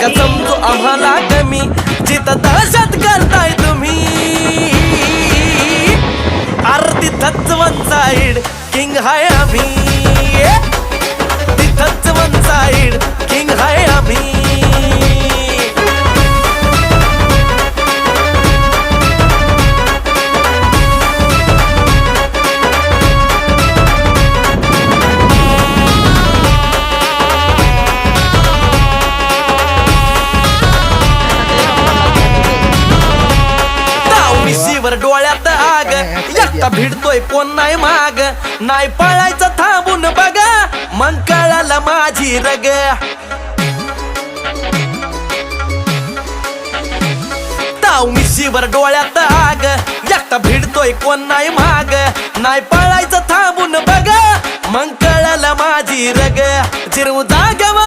नका समजू आम्हाला कमी, जिथं दहशत करताय तुम्ही. आरती तिथंच साईड किंग हाय आम्ही, तिथंच साईड किंग हाय आम्ही. डोळ्यात आग, एकटा भिडतोय कोण नाही माग, नाही पळायचं थांबून बघा, मग कळालं माझी रग. ताव मिशीवर डोळ्यात आग, एकटा भिडतोय कोण नाही माग, नाही पळायचं थांबून बघा, मग कळालं माझी रग. जिरवू जाग्यावर